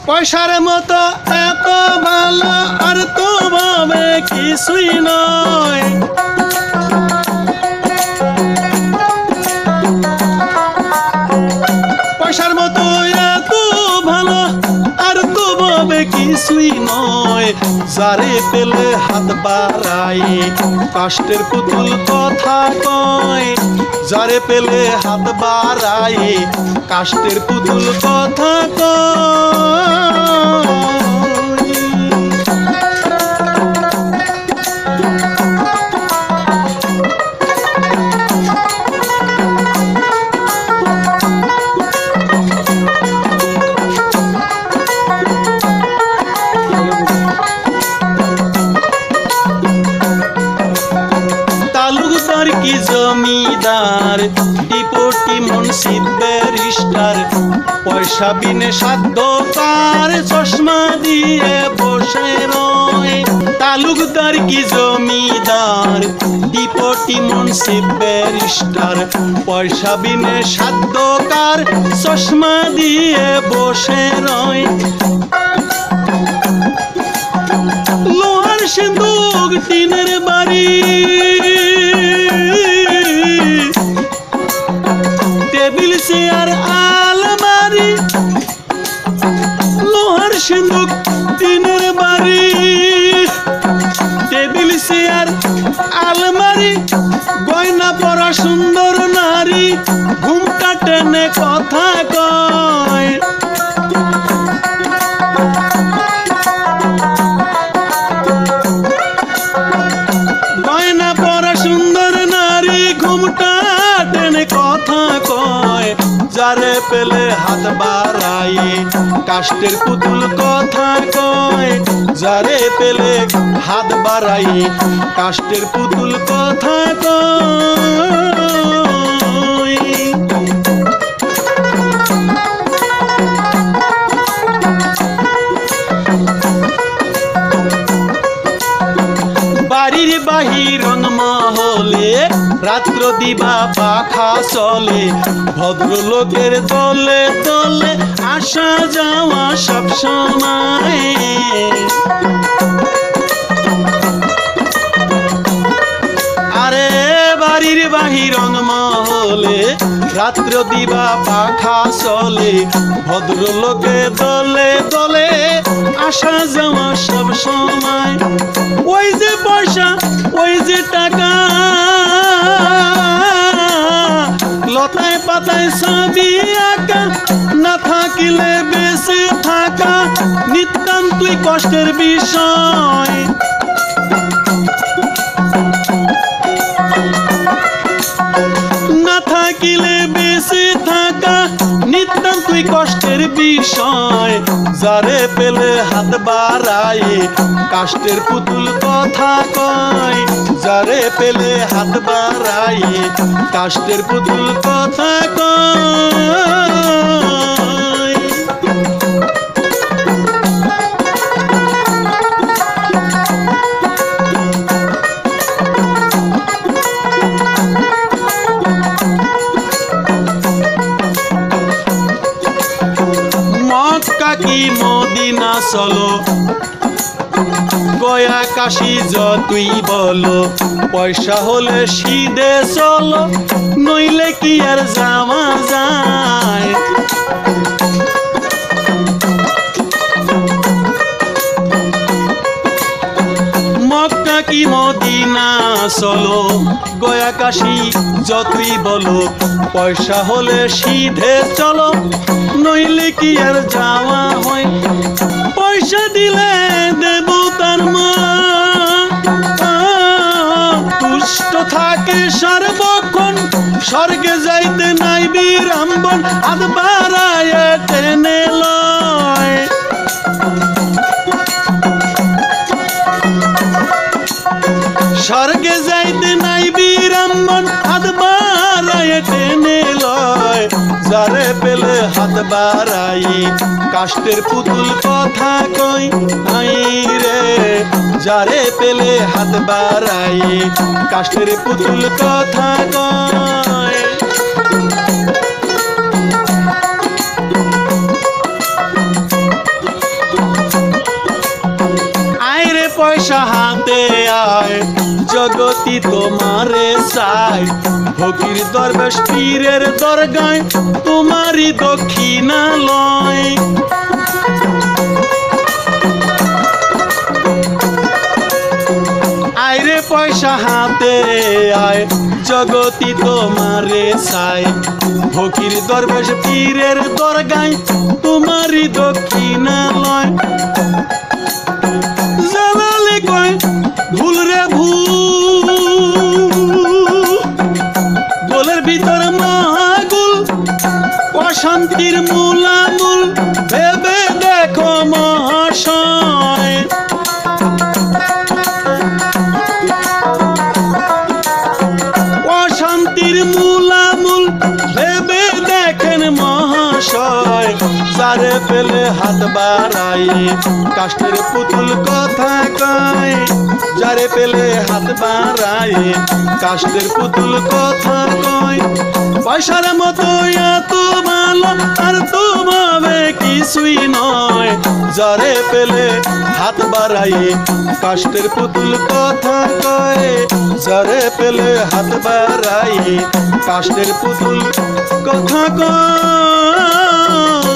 পয়সার মতো এত ভালো আর তো ভাবে কিছুই নয়। পয়সার মতো এত ভালো আর তো ভাবে কিছুই নয়। যারে পেলে হাত বাড়াই কাষ্টের পুতুল কথা কয়। যারে পেলে হাত বাড়াই কাষ্টের পুতুল কথা কয়। তালুকদার কি জমিদার ডিপোটি মুন্সি ব্যারিস্টার পয়সা বিনে সাধ্য তার চশমা দিয়ে বসে রয়। তালুকদার কি জমিদার ডিপোটি মুন্সি ব্যারিস্টার পয়সা বিনে সাধ্য কার চশমা দিয়ে বসে রয়। লোহার সিন্দুক টিনের বাড়ি টেবিল চেয়ার আলমারি। লোহার সিন্দুক টিনের বাড়ি টেবিল চেয়ার আলমারি গয়না পরা সুন্দর নারী ঘুমটা টেনে কথা কয়। গয়না পরা সুন্দর নারী ঘুমটা টেনে কথা কয়। যারে পেলে হাত বাড়াই কাষ্টের পুতুল কথা কয়। যারে পেলে হাত বাড়াই কাষ্টের পুতুল কথা কয়। বাড়ির বাহিরন মহলে রাত্র দিবা পাখা চলে। ভদ্রলোকের দলে দলে আসা যাওয়া সব সময়। আরে বাড়ির বাহিরন মহলে রাত্র দিবা পাখা চলে। ভদ্রলোকের দলে দলে আসা যাওয়া সব সময়। ওই যে পয়সা ওই যে টাকা লতায় পাতায় ছবি আঁকা না থাকিলে বেঁচে থাকা নিতান্তই কষ্টের বিষয়। না থাকিলে বেঁচে থাকা নিতান্তই কষ্টের বিষয়। যারে পেলে হাত বাড়াই কাষ্টের পুতুল কথা কয়। যারে পেলে হাত বাড়াই কাষ্টের পুতুল কথা কয়। মক্কা কি মদিনা চলো গয়া কাশি যতই বলো পয়সা হলে সিধে চলো নইলে কি আর যাওয়া যায়। মক্কা কি মদিনা চলো গয়া কাশি যতই বলো পয়সা হলে সিধে চলো নইলে কি আর যাওয়া হয়। পয়সা দিলে দেবতার মা তুষ্ট থাকে সর্বক্ষণ। স্বর্গে যাইতে নাই বিড়ম্বন হাত বাড়ায় টেনে লয়। স্বর্গে যাইতে নাই বিড়ম্বন হাত বাড়ায় টেনে লয়। যারে পেলে হাত বাড়াই কাষ্টের পুতুল কথা কই আই রে। যারে পেলে হাত বাড়াই কাষ্টের পুতুল কথা কয়। পয়সা হাতে আয় জগতি তোমারে চাই ফকির দরবেশ পীরের দরগায় তোমারই দক্ষিণালয় আইরে পয়সা হাতে আয় জগতি তোমারে চাই ফকির দরবেশ পীরের দরগায় তোমারই দক্ষিণালয় জালালে কয় ভুল রে ভুল গোলের ভিতর মাগুল অশান্তির মূলামূল ভেবে দেখো মহাশয় অশান্তির মূলামূল ভেবে দেখেন মহাশয় যারে পেলে হাত বাড়ায় কাষ্ঠের পুতুল কথা কয় যারে পেলে হাত বাড়ায় কাষ্ঠের পুতুল কথা কয় পয়সার মতো এত ভালো আর তোমাবে কিছুই নয় যারে পেলে হাত বাড়ায় কাষ্ঠের পুতুল কথা কয় যারে পেলে হাত বাড়ায় কাষ্ঠের পুতুল কথা কয়